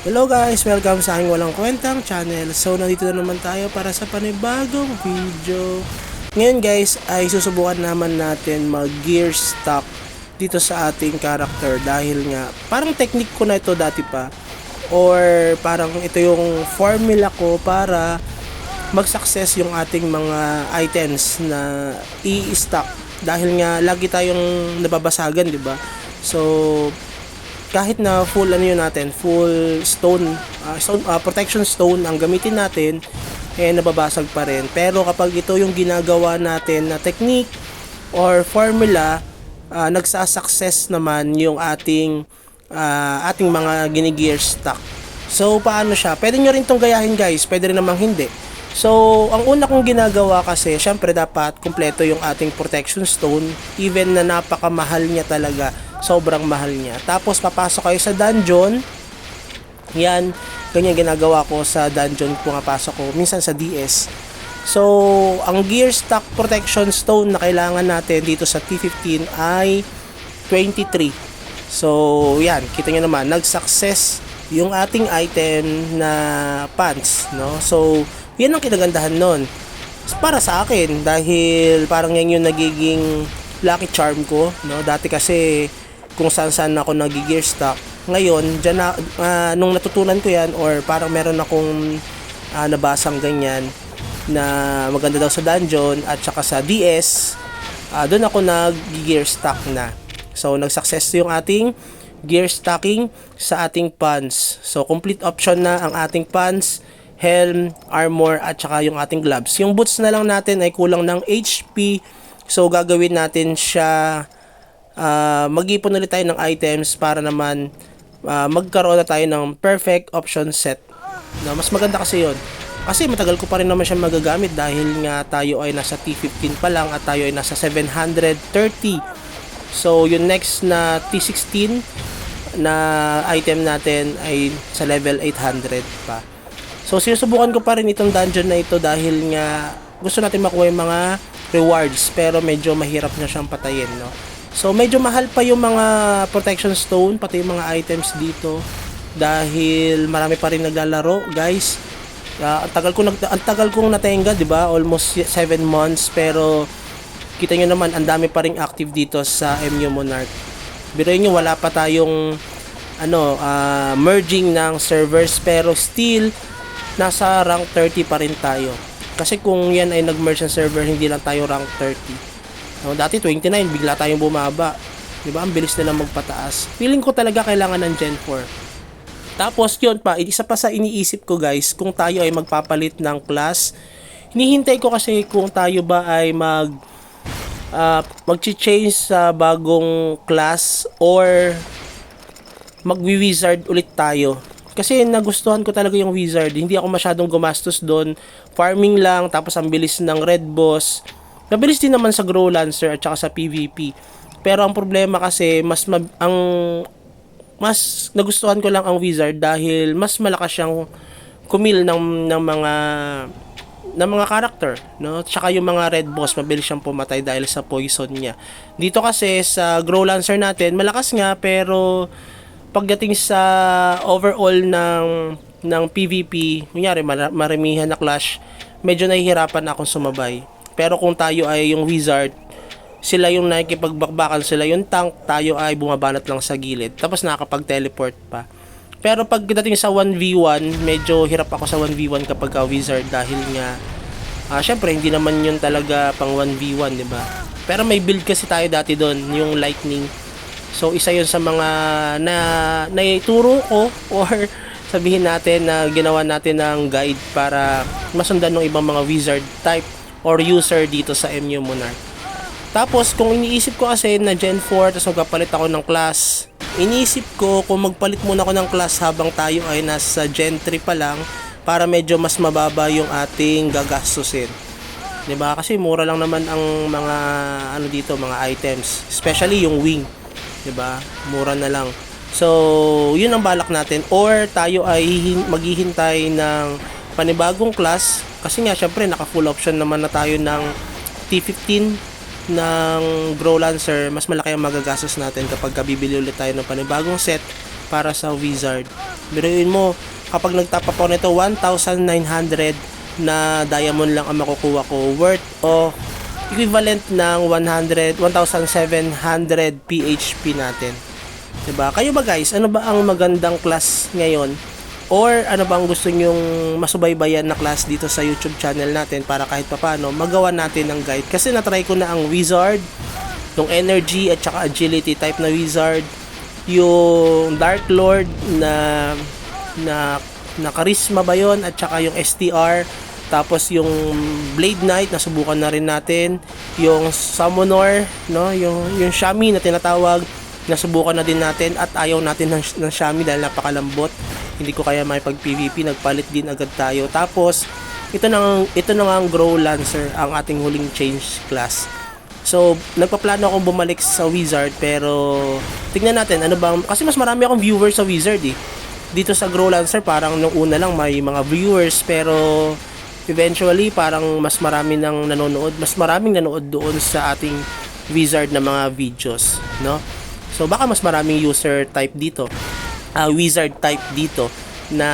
Hello guys! Welcome sa aking walang kwentang channel. So nandito na naman tayo para sa panibagong video. Ngayon guys ay susubukan naman natin mag gear stock dito sa ating character dahil nga parang technique ko na ito dati pa or parang ito yung formula ko para mag-success yung ating mga items na i-stock dahil nga lagi tayong nababasagan, di ba? So kahit na full ano yun natin, full protection stone ang gamitin natin, nababasag pa rin. Pero kapag ito yung ginagawa natin na technique or formula, nagsasucess naman yung ating mga ginigear stock. So paano siya? Pwede nyo rin tong gayahin guys, pwede rin namang hindi. So ang una kong ginagawa kasi, syempre dapat kumpleto yung ating protection stone, even na napakamahal niya talaga, sobrang mahal niya. Tapos papasok kayo sa dungeon. Yan, ganyan ginagawa ko sa dungeon, pumapasok ko minsan sa DS. So ang gear stock protection stone na kailangan natin dito sa T15 ay 23. So yan, kita nyo naman, nag-success yung ating item na pants, no? So yan ang kinagandahan nun para sa akin dahil parang yan yung nagiging lucky charm ko, no? Dati kasi kung saan ako nag-gear stock, ngayon dyan na, nung natutunan ko yan or parang meron akong nabasang ganyan na maganda daw sa dungeon at saka sa DS, doon ako nag-gear stock na. So nag-success yung ating gear stocking sa ating pants. So complete option na ang ating pants, helm, armor at saka yung ating gloves. Yung boots na lang natin ay kulang ng HP. So gagawin natin siya, mag-ipon ulit tayo ng items para naman magkaroon na tayo ng perfect option set. No, mas maganda kasi yun. Kasi matagal ko pa rin naman siya magagamit dahil nga tayo ay nasa T15 pa lang at tayo ay nasa 730. So yung next na T16 na item natin ay sa level 800 pa. So sinusubukan ko pa rin itong dungeon na ito dahil nga gusto natin makuha yung mga rewards, pero medyo mahirap na siyang patayin, no? So medyo mahal pa yung mga protection stone, pati yung mga items dito dahil marami pa rin naglalaro, guys. Ang tagal kong natenga, 'di ba? Almost 7 months, pero kita nyo naman ang dami pa ring active dito sa MU Monarch. Biruin nyo, wala pa tayong merging ng servers, pero still nasa rank 30 pa rin tayo. Kasi kung yan ay nag-merge ng server, hindi lang tayo rank 30. No, dati 29, bigla tayong bumaba. 'Di ba? Ang bilis nila magpataas. Feeling ko talaga kailangan ng Gen 4. Tapos yun pa, isa pa sa iniisip ko guys, kung tayo ay magpapalit ng class, hinihintay ko kasi kung tayo ba ay mag-change sa bagong class or mag-wizard ulit tayo. Kasi nagustuhan ko talaga yung wizard. Hindi ako masyadong gumastos doon. Farming lang, tapos ang bilis ng red boss. Mabilis din naman sa grow lancer at saka sa PVP. Pero ang problema kasi mas nagustuhan ko lang ang wizard dahil mas malakas siyang kumil ng mga character, no? Tsaka yung mga red boss, mabilis siyang pumatay dahil sa poison niya. Dito kasi sa grow lancer natin, malakas nga pero pagdating sa overall ng PVP, kunyari maramihan na clash, medyo nahihirapan akong sumabay. Pero kung tayo ay yung wizard, sila yung nakikipagbakbakan, sila yung tank, tayo ay bumabanat lang sa gilid. Tapos nakakapag-teleport pa. Pero pagdating sa 1v1, medyo hirap ako sa 1v1 kapag wizard dahil nga syempre hindi naman yun talaga pang 1v1, di ba? Pero may build kasi tayo dati doon, yung lightning. So isa yun sa mga naituro ko or sabihin natin na ginawa natin ng guide para masundan ng ibang mga wizard type or user dito sa MU Monarch. Tapos kung iniisip ko kasi na Gen 4 tapos magpapalit ako ng class, iniisip ko kung magpalit muna ako ng class habang tayo ay nasa Gen 3 pa lang para medyo mas mababa yung ating gagastusin. 'Di ba? Kasi mura lang naman ang mga dito, mga items, especially yung wing. 'Di ba? Mura na lang. So, 'yun ang balak natin or tayo ay maghihintay ng panibagong class kasi nga syempre naka full option naman na tayo ng T15 ng Grow Lancer. Mas malaki ang magagastos natin kapag bibili ulit tayo ng panibagong set para sa wizard. Biruin mo, kapag nagtap ako nito, 1,900 na diamond lang ang makukuha ko, worth o equivalent ng 1,700 PHP natin. Diba? Kayo ba guys, ano ba ang magandang class ngayon? Or ano ba ang gusto nyong masubaybayan na class dito sa YouTube channel natin para kahit papano magawa natin ng guide? Kasi natry ko na ang wizard, yung energy at saka agility type na wizard, yung dark lord na charisma ba yun, at saka yung STR, tapos yung blade knight nasubukan na rin natin, yung summoner, no, yung shami na tinatawag, nasubukan na din natin, at ayaw natin ng shami dahil napakalambot, hindi ko kaya makipag PvP, nagpalit din agad tayo. Tapos ito na nga ang Grow Lancer, ang ating huling change class. So nagpaplano akong bumalik sa wizard, pero tingnan natin ano bang, kasi mas marami akong viewers sa wizard eh. Dito sa Grow Lancer parang nung una lang may mga viewers, pero eventually parang mas maraming nanonood doon sa ating wizard na mga videos, no? So baka mas maraming user type dito, wizard type dito na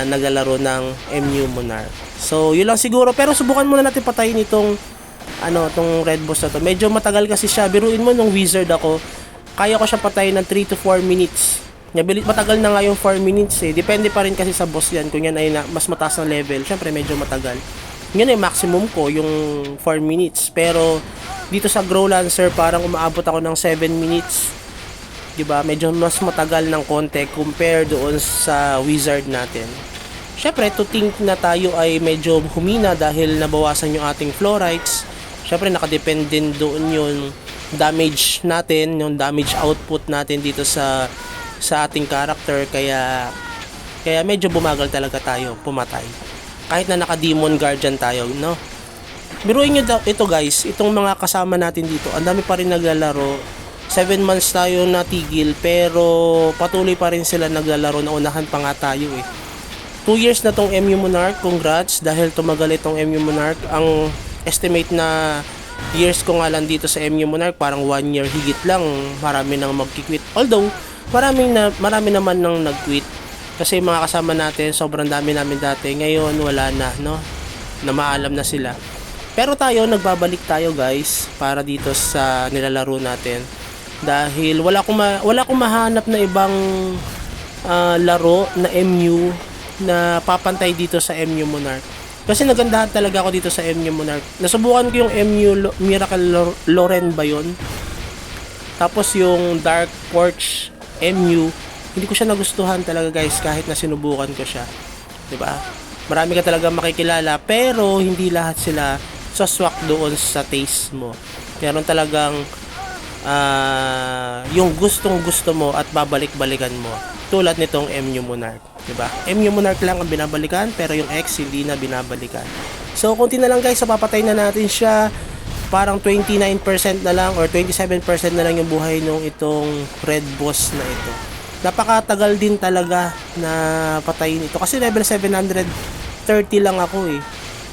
naglalaro ng MU Monarch. So yun lang siguro, pero subukan muna natin patayin itong tong red boss na to. Medyo matagal kasi siya. Biruin mo nung wizard ako, kaya ko siya patayin ng 3 to 4 minutes. Matagal na nga yung 4 minutes eh. Depende pa rin kasi sa boss yan. Kung yan ay mas mataas na level, syempre medyo matagal. Yan ay maximum ko, yung 4 minutes. Pero dito sa Grow Lancer, parang umaabot ako ng 7 minutes. Diba? Medyo mas matagal ng konti compare doon sa wizard natin. Syempre, to think na tayo ay medyo humina dahil nabawasan yung ating florites. Syempre, nakadepend din doon yung damage natin, yung damage output natin dito sa ating character, kaya medyo bumagal talaga tayo pumatay. Kahit na naka-demon guardian tayo, no? Biruin nyo ito guys, itong mga kasama natin dito, ang dami pa rin naglalaro. 7 months tayo natigil, pero patuloy pa rin sila naglalaro, na unahan pa nga tayo eh. 2 years na tong MU Monarch, congrats dahil tumagal itong MU Monarch. Ang estimate na years ko nga lang dito sa MU Monarch, parang 1 year higit lang, marami nang magki-quit. Although, marami naman nang nag-quit. Kasi mga kasama natin, sobrang dami namin dati. Ngayon, wala na, no? Na maalam na sila. Pero tayo, nagbabalik tayo guys, para dito sa nilalaro natin. Dahil wala akong mahanap na ibang laro na MU na papantay dito sa MU Monarch. Kasi nagandahan talaga ako dito sa MU Monarch. Nasubukan ko yung MU Miracle Loren ba yun? Tapos yung Dark Porch MU, hindi ko siya nagustuhan talaga guys, kahit na sinubukan ko siya. 'Di ba? Marami ka talaga makikilala, pero hindi lahat sila saswak doon sa taste mo. Meron talagang yung gustong gusto mo at babalik-balikan mo, tulad nitong MU Monarch, 'di ba? MU Monarch lang ang binabalikan, pero yung X hindi na binabalikan. So konti na lang guys, so papatay na natin siya. Parang 29% na lang or 27% na lang yung buhay nung itong red boss na ito. Napakatagal din talaga na patayin ito kasi level 730 lang ako eh.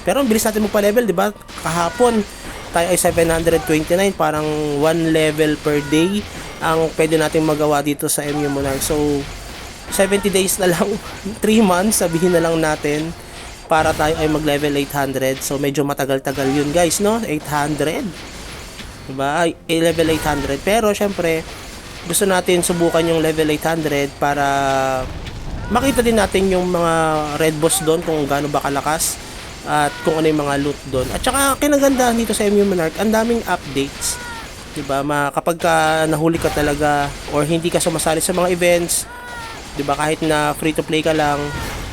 Pero ang bilis natin magpa-level, 'di ba? Kahapon tayo ay 729, parang 1 level per day ang pwede nating magawa dito sa MU Monarch. So 70 days na lang, 3 months sabihin na lang natin, para tayo ay mag-level 800. So medyo matagal-tagal yun guys, no? 800. Diba? Ay, level 800. Pero syempre, gusto natin subukan yung level 800 para makita din natin yung mga red boss doon, kung gaano ba kalakas at kung ano yung mga loot doon. At saka kinagandahan dito sa MU Monarch, ang daming updates. Diba? Kapag nahuli ka talaga or hindi ka sumasali sa mga events, diba, kahit na free to play ka lang,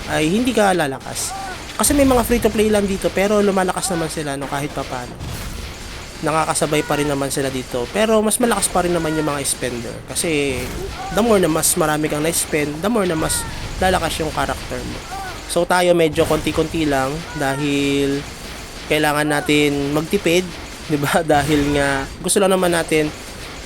ay hindi ka lalakas. Kasi may mga free to play lang dito, pero lumalakas naman sila, no, kahit papaano. Nakakasabay pa rin naman sila dito, pero mas malakas pa rin naman yung mga spender. Kasi the more na mas marami kang na-spend, the more na mas lalakas yung character mo. So tayo medyo konti-konti lang dahil kailangan natin magtipid, 'di ba? Dahil nga gusto lang naman natin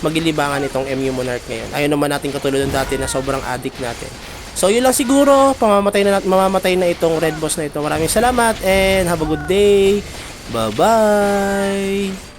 magilibangan itong MU Monarch ngayon. Ayaw naman natin katulad ng dati na sobrang addict natin. So yun lang siguro, mamamatay na itong red boss na ito. Maraming salamat and have a good day. Bye bye.